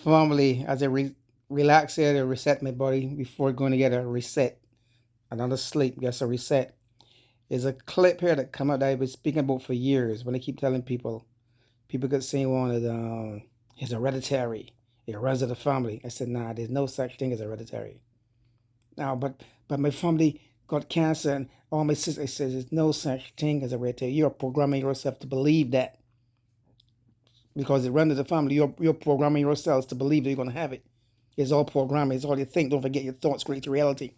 Formally, as I relax here to reset my body before going to get a reset, another sleep, gets a reset. There's a clip here that come out that I've been speaking about for years. When I keep telling people, people get saying one of the it's hereditary. It runs in the family. I said, nah, there's no such thing as hereditary. Now, but my family got cancer, and all my sisters says there's no such thing as hereditary. You're programming yourself to believe that because it runs in the family. You're programming yourselves to believe that you're gonna have it. It's all programming. It's all you think. Don't forget your thoughts create reality.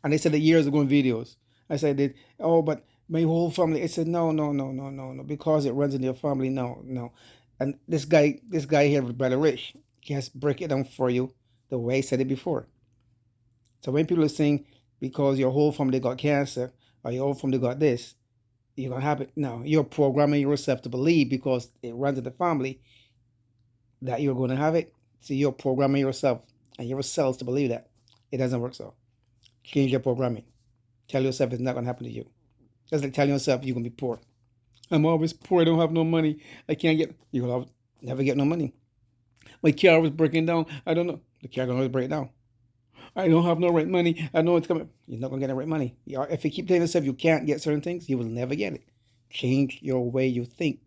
And they said that years ago in videos. I said, oh, but my whole family. I said, no, no, no, no, no, no, because it runs in your family. No, no. And this guy here, Brother Rich, he has to break it down for you the way I said it before. So when people are saying because your whole family got cancer or your whole family got this, you're gonna have it. No, you're programming yourself to believe because it runs in the family that you're gonna have it. So you're programming yourself and your cells to believe that. It doesn't work so. Change your programming. Tell yourself it's not gonna happen to you. Just like telling yourself you're gonna be poor. I'm always poor. I don't have no money. I can't get. You'll never get no money. My car was breaking down. I don't know. The car gonna always break down. I don't have no right money. I know it's coming. You're not gonna get the right money. If you keep telling yourself you can't get certain things, you will never get it. Change your way you think,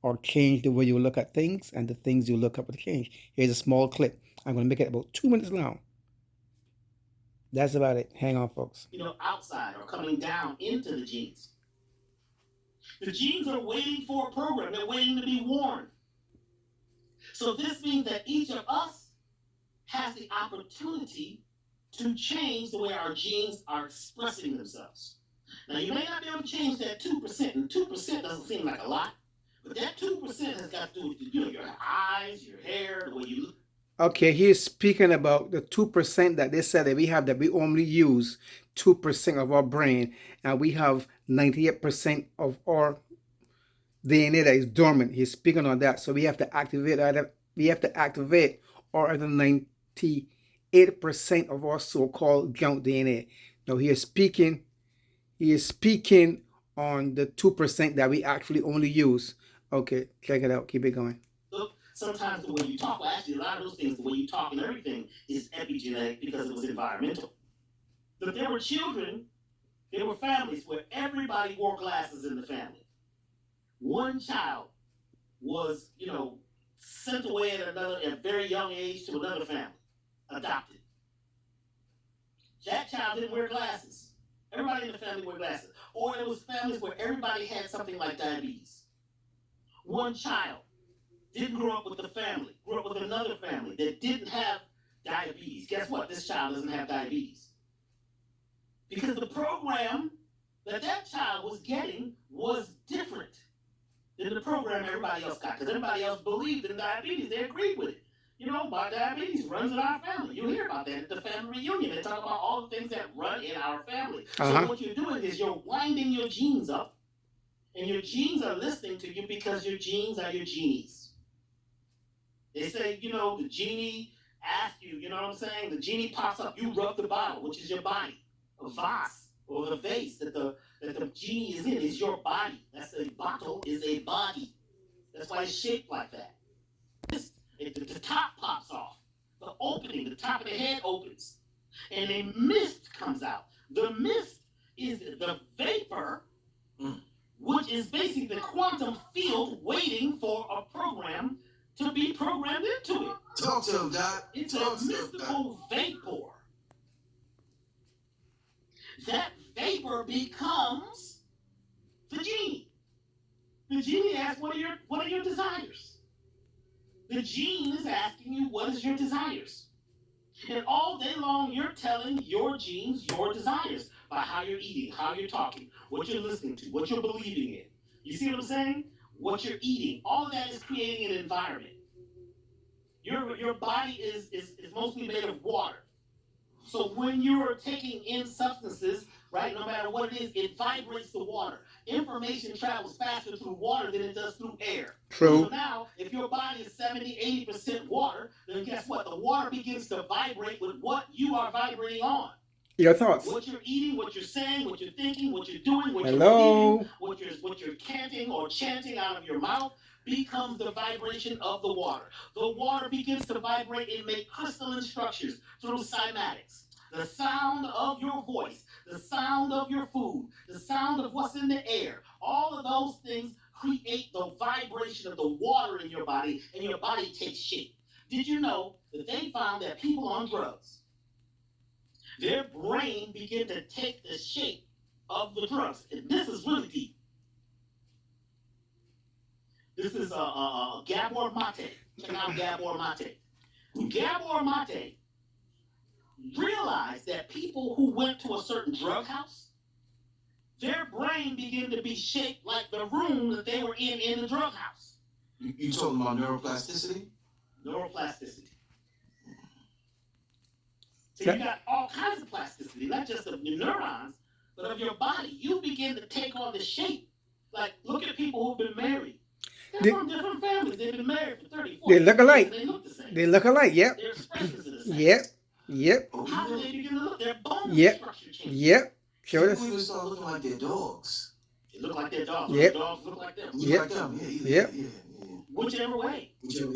or change the way you look at things, and the things you look up will change. Here's a small clip. I'm gonna make it about 2 minutes long. That's about it. Hang on, folks. Outside or coming down into the genes. The genes are waiting for a program. They're waiting to be warned. So this means that each of us has the opportunity to change the way our genes are expressing themselves. Now, you may not be able to change that 2%, and 2% doesn't seem like a lot, but that 2% has got to do with your eyes, your hair, the way you look. Okay, he's speaking about the 2% that they said that we have, that we only use 2% of our brain, and we have 98% of our DNA that is dormant. He's speaking on that. So we have to activate our other 98% of our so-called junk DNA. Now he is speaking on the 2% that we actually only use. Okay, check it out. Keep it going. Look, sometimes the way you talk, well, actually a lot of those things, the way you talk and everything is epigenetic because it was environmental. But there were children, there were families where everybody wore glasses in the family. One child was, sent away at a very young age to another family, adopted. That child didn't wear glasses. Everybody in the family wore glasses. Or there was families where everybody had something like diabetes. One child didn't grow up with the family, grew up with another family that didn't have diabetes. Guess what? This child doesn't have diabetes. Because the program that child was getting was different than the program everybody else got. Because everybody else believed in diabetes. They agreed with it. My diabetes runs in our family. You hear about that at the family reunion. They talk about all the things that run in our family. So what you're doing is you're winding your genes up, and your genes are listening to you because your genes are your genies. They say, the genie asks you, you know what I'm saying? The genie pops up, you rub the bottle, which is your body. A vase or the vase that the genie is in is your body. That's a bottle is a body. That's why it's shaped like that. The top pops off. The opening, the top of the head opens. And a mist comes out. The mist is the vapor, which is basically the quantum field waiting for a program to be programmed into it. Talk to him, Doc. It's a mystical vapor. That vapor becomes the genie. The genie asks, what are your desires? The gene is asking you, what is your desires? And all day long, you're telling your genes your desires by how you're eating, how you're talking, what you're listening to, what you're believing in. You see what I'm saying? What you're eating. All of that is creating an environment. Your body is mostly made of water. So when you're taking in substances, right, no matter what it is, it vibrates the water. Information travels faster through water than it does through air. True. So now, if your body is 70, 80% water, then guess what? The water begins to vibrate with what you are vibrating on. Your thoughts. What you're eating, what you're saying, what you're thinking, what you're doing, what you're believing, what you're canting or chanting out of your mouth. becomes the vibration of the water. The water begins to vibrate and make crystalline structures through cymatics. The sound of your voice, the sound of your food, the sound of what's in the air, all of those things create the vibration of the water in your body, and your body takes shape. Did you know that they found that people on drugs, their brain began to take the shape of the drugs? And this is really deep. This is Gabor Mate. Check out Gabor Mate. Gabor Mate realized that people who went to a certain drug house, their brain began to be shaped like the room that they were in the drug house. You talking about neuroplasticity? Neuroplasticity. So you got all kinds of plasticity, not just of your neurons, but of your body. You begin to take on the shape. Like, look at people who've been married. They're from different families. They've been married for 30, 40 They look years, alike. and they look the same. They look alike, yep. Their expressions are the same. Yep. Yep. How do they begin to look? Their bone Yep. structure changes. Yep. Sure People even start looking like their dogs. They look like their dogs. Yep. Their dogs look like them. Look like them, Yep. Yeah. Whichever way. You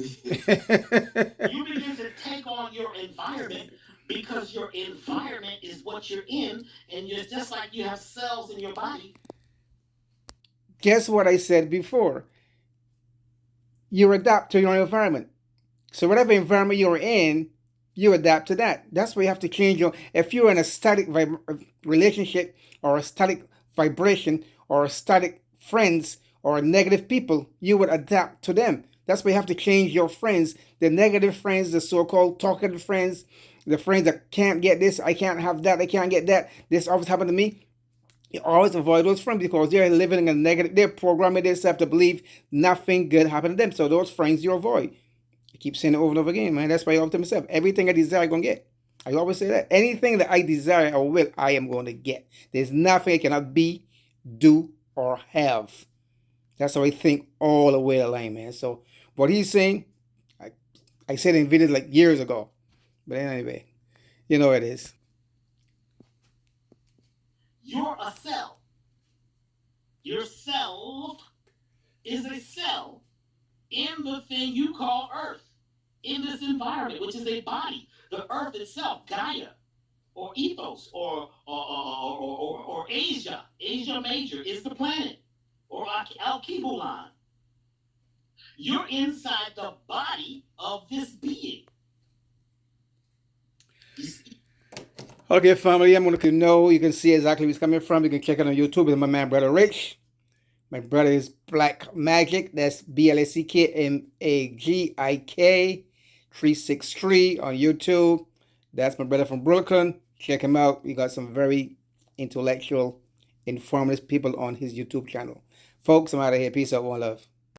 begin to take on your environment, because your environment is what you're in, and you're just like you have cells in your body. Guess what I said before? You adapt to your environment. So whatever environment you're in, you adapt to that. That's why you have to change your. If you're in a static relationship, or a static vibration, or a static friends, or negative people, you would adapt to them. That's why you have to change your friends. The negative friends, the so-called talkative friends, the friends that can't get this, I can't have that, I can't get that, this always happened to me. You always avoid those friends because they're living in a negative, they're programming themselves to believe nothing good happened to them. So those friends you avoid. I keep saying it over and over again, man. That's why I always tell myself, everything I desire, I'm going to get. I always say that. Anything that I desire or will, I am going to get. There's nothing I cannot be, do, or have. That's how I think all the way along, man. So what he's saying, I said in videos like years ago. But anyway, you know it is. You're a cell. Yourself is a cell in the thing you call Earth, in this environment, which is a body. The Earth itself, Gaia, or Ethos, or Asia. Asia Major is the planet, or Alkebulan. You're inside the body of this being. Okay, family, I'm going to know. You can see exactly where he's coming from. You can check it on YouTube with my man, Brother Rich. My brother is Black Magic. That's BLACKMAGIK 363 on YouTube. That's my brother from Brooklyn. Check him out. We got some very intellectual, informative people on his YouTube channel. Folks, I'm out of here. Peace out. One love.